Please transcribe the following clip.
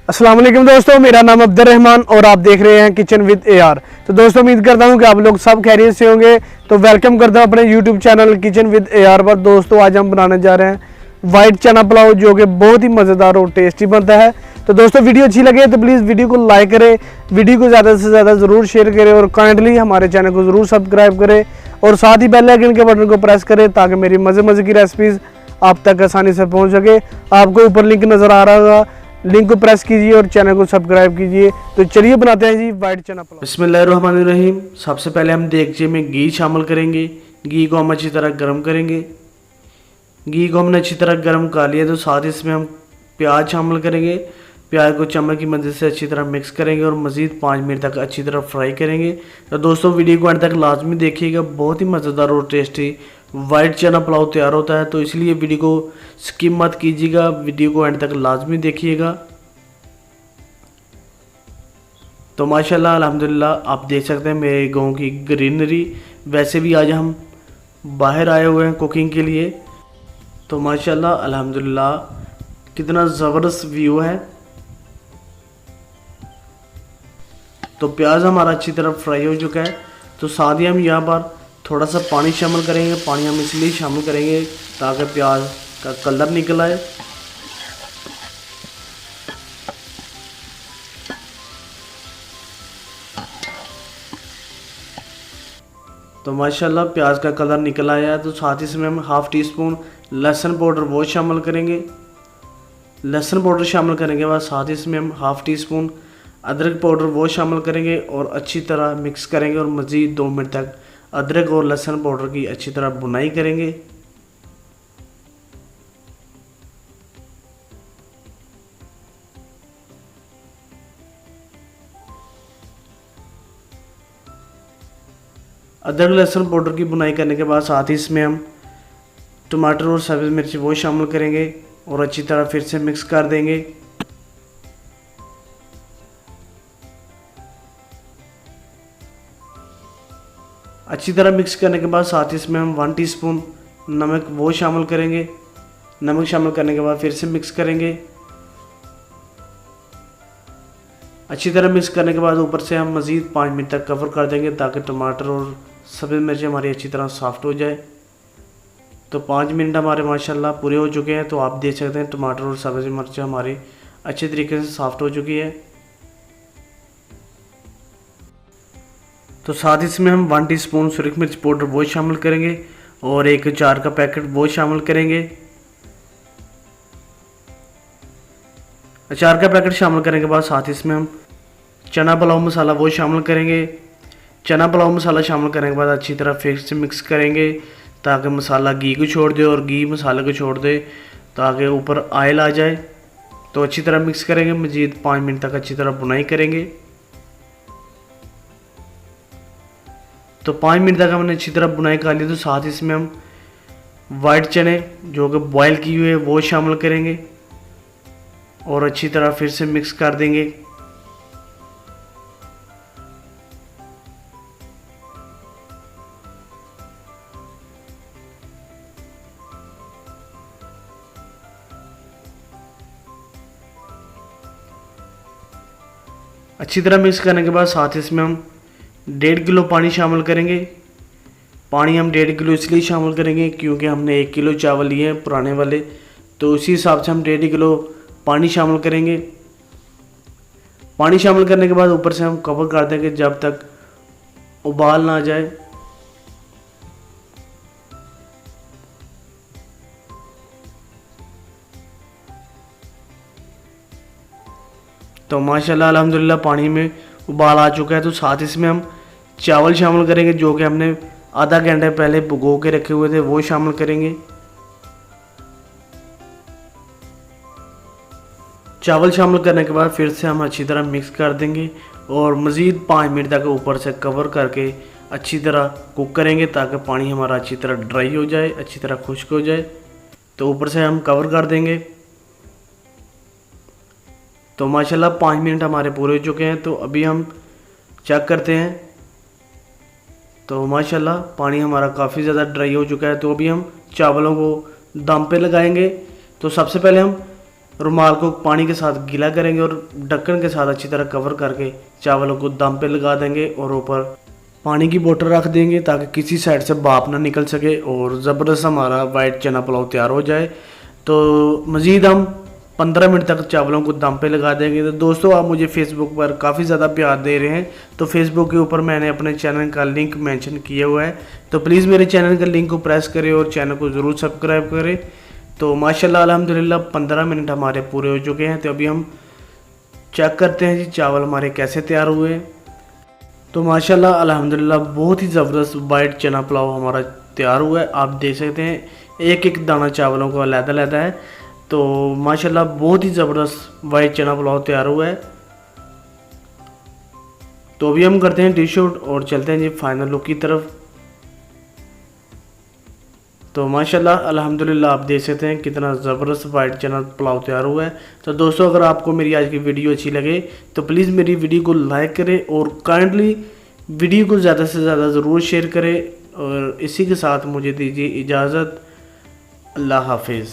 अस्सलाम वालेकुम दोस्तों, मेरा नाम अब्दुल रहमान और आप देख रहे हैं किचन विद AR। तो दोस्तों उम्मीद करता हूं कि आप लोग सब खैरियत से होंगे। तो वेलकम करता हूं अपने YouTube channel kitchen with AR पर। दोस्तों आज हम बनाने जा रहे हैं वाइट चना पुलाव, जो कि बहुत ही मज़ेदार और टेस्टी बनता है। तो दोस्तों वीडियो अच्छी लगे तो प्लीज़ वीडियो को लाइक करें, वीडियो को ज़्यादा से ज़्यादा ज़रूर शेयर करें और काइंडली हमारे चैनल को ज़रूर सब्सक्राइब करें और साथ ही बेल आइकन के बटन को प्रेस करें ताकि मेरी मज़े की रेसिपीज़ आप तक आसानी से पहुँच सके। आपको ऊपर लिंक नज़र आ रहा होगा, लिंक को प्रेस कीजिए और चैनल को सब्सक्राइब कीजिए। तो चलिए बनाते हैं जी वाइट चना पुलाव। बिस्मिल्लाहिर्रहमानिर्रहीम। सबसे पहले हम देगचे में घी शामिल करेंगे। घी को हम अच्छी तरह गर्म करेंगे। घी को हमने अच्छी तरह गर्म कर लिया तो साथ ही इसमें हम प्याज शामिल करेंगे। प्याज को चम्मच की मदद से अच्छी तरह मिक्स करेंगे और मज़ीद 5 मिनट तक अच्छी तरह फ्राई करेंगे। तो दोस्तों वीडियो को अंत तक लाजमी देखिएगा, बहुत ही मज़ेदार और टेस्टी वाइट चना पुलाव तैयार होता है। तो इसलिए वीडियो को स्किप मत कीजिएगा, वीडियो को अंत तक लाजमी देखिएगा। तो माशाल्लाह अल्हम्दुलिल्लाह आप देख सकते हैं मेरे गांव की ग्रीनरी। वैसे भी आज हम बाहर आए हुए हैं कुकिंग के लिए। तो माशाल्लाह अल्हम्दुलिल्लाह कितना ज़बरदस्त व्यू है। तो प्याज हमारा अच्छी तरह फ्राई हो चुका है। तो साथ ही हम यहाँ पर थोड़ा सा पानी शामिल करेंगे। पानी हम इसलिए शामिल करेंगे ताकि प्याज का कलर निकल आए। तो माशाल्लाह प्याज का कलर निकल आया है। तो साथ ही इसमें हम हाफ़ टी स्पून लहसुन पाउडर वो शामिल करेंगे। लहसुन पाउडर शामिल करने के बाद साथ ही इसमें हम हाफ़ टी स्पून अदरक पाउडर वो शामिल करेंगे और अच्छी तरह मिक्स करेंगे और मज़ीद 2 मिनट तक अदरक और लहसुन पाउडर की अच्छी तरह भुनाई करेंगे। अदरक लहसुन पाउडर की भुनाई करने के बाद साथ ही इसमें हम टमाटर और सब्ज़ मिर्च वो शामिल करेंगे और अच्छी तरह फिर से मिक्स कर देंगे। अच्छी तरह मिक्स करने के बाद साथ ही इसमें हम 1 टीस्पून नमक वो शामिल करेंगे। नमक शामिल करने के बाद फिर से मिक्स करेंगे। अच्छी तरह मिक्स करने के बाद ऊपर से हम मज़ीद 5 मिनट तक कवर कर देंगे ताकि टमाटर और सब्ज़ मिर्च हमारी अच्छी तरह सॉफ्ट हो जाए। तो 5 मिनट हमारे माशाल्लाह पूरे हो चुके हैं। तो आप देख सकते हैं टमाटर और सब्ज़ मिर्च हमारी अच्छे तरीके से सॉफ्ट हो चुकी है। तो साथ ही इसमें हम 1 टीस्पून सुरख मिर्च पाउडर वो शामिल करेंगे और एक अचार का पैकेट वो शामिल करेंगे। अचार का पैकेट शामिल करने के बाद साथ ही इसमें हम चना पुलाव मसाला वो शामिल करेंगे। चना पुलाव मसाला शामिल करने के बाद अच्छी तरह फिर से मिक्स करेंगे ताकि मसाला घी को छोड़ दे और घी मसाले को छोड़ दे ताकि ऊपर ऑयल आ जाए। तो अच्छी तरह मिक्स करेंगे, मज़ीद 5 मिनट तक अच्छी तरह भुनाई करेंगे। तो 5 मिनट तक हमने अच्छी तरह बुनाई कर ली। तो साथ ही इसमें हम वाइट चने जो कि बॉयल किए हुए वो शामिल करेंगे और अच्छी तरह फिर से मिक्स कर देंगे। अच्छी तरह मिक्स करने के बाद साथ ही इसमें हम 1.5 किलो पानी शामिल करेंगे। पानी हम 1.5 किलो इसलिए शामिल करेंगे क्योंकि हमने 1 किलो चावल लिए हैं पुराने वाले। तो उसी हिसाब से हम 1.5 किलो पानी शामिल करेंगे। पानी शामिल करने के बाद ऊपर से हम कवर कर देंगे जब तक उबाल ना आ जाए। तो माशाल्लाह अल्हम्दुलिल्लाह पानी में उबाल आ चुका है। तो साथ ही इसमें हम चावल शामिल करेंगे जो कि हमने आधा घंटे पहले भिगो के रखे हुए थे वो शामिल करेंगे। चावल शामिल करने के बाद फिर से हम अच्छी तरह मिक्स कर देंगे और मज़ीद 5 मिनट तक ऊपर से कवर करके अच्छी तरह कुक करेंगे ताकि पानी हमारा अच्छी तरह ड्राई हो जाए, अच्छी तरह खुश्क हो जाए। तो ऊपर से हम कवर कर देंगे। तो माशाल्लाह 5 मिनट हमारे पूरे हो चुके हैं। तो अभी हम चेक करते हैं। तो माशाल्लाह पानी हमारा काफ़ी ज़्यादा ड्राई हो चुका है। तो अभी हम चावलों को दम पे लगाएंगे। तो सबसे पहले हम रुमाल को पानी के साथ गीला करेंगे और ढक्कन के साथ अच्छी तरह कवर करके चावलों को दम पे लगा देंगे और ऊपर पानी की बोतल रख देंगे ताकि किसी साइड से भाप ना निकल सके और ज़बरदस्त हमारा वाइट चना पुलाव तैयार हो जाए। तो मज़ीद हम 15 मिनट तक चावलों को दम पे लगा देंगे। तो दोस्तों, आप मुझे फेसबुक पर काफ़ी ज़्यादा प्यार दे रहे हैं, तो फेसबुक के ऊपर मैंने अपने चैनल का लिंक मेंशन किया हुआ है, तो प्लीज़ मेरे चैनल का लिंक को प्रेस करें और चैनल को ज़रूर सब्सक्राइब करें। तो माशाल्लाह अल्हम्दुलिल्लाह 15 मिनट हमारे पूरे हो चुके हैं। तो अभी हम चेक करते हैं जी चावल हमारे कैसे तैयार हुए। तो माशाल्लाह अल्हम्दुलिल्लाह बहुत ही ज़बरदस्त वाइट चना पुलाव हमारा तैयार हुआ है। आप देख सकते हैं एक एक दाना चावलों को अलग-अलग है। तो माशाल्लाह बहुत ही ज़बरदस्त वाइट चना पुलाव तैयार हुआ है। तो अभी हम करते हैं डिश आउट और चलते हैं जी फाइनल लुक की तरफ। तो माशाल्लाह अल्हम्दुलिल्लाह आप देख सकते हैं कितना ज़बरदस्त वाइट चना पुलाव तैयार हुआ है। तो दोस्तों, अगर आपको मेरी आज की वीडियो अच्छी लगे तो प्लीज़ मेरी वीडियो को लाइक करें और काइंडली वीडियो को ज़्यादा से ज़्यादा ज़रूर शेयर करें। और इसी के साथ मुझे दीजिए इजाज़त। अल्लाह हाफिज़।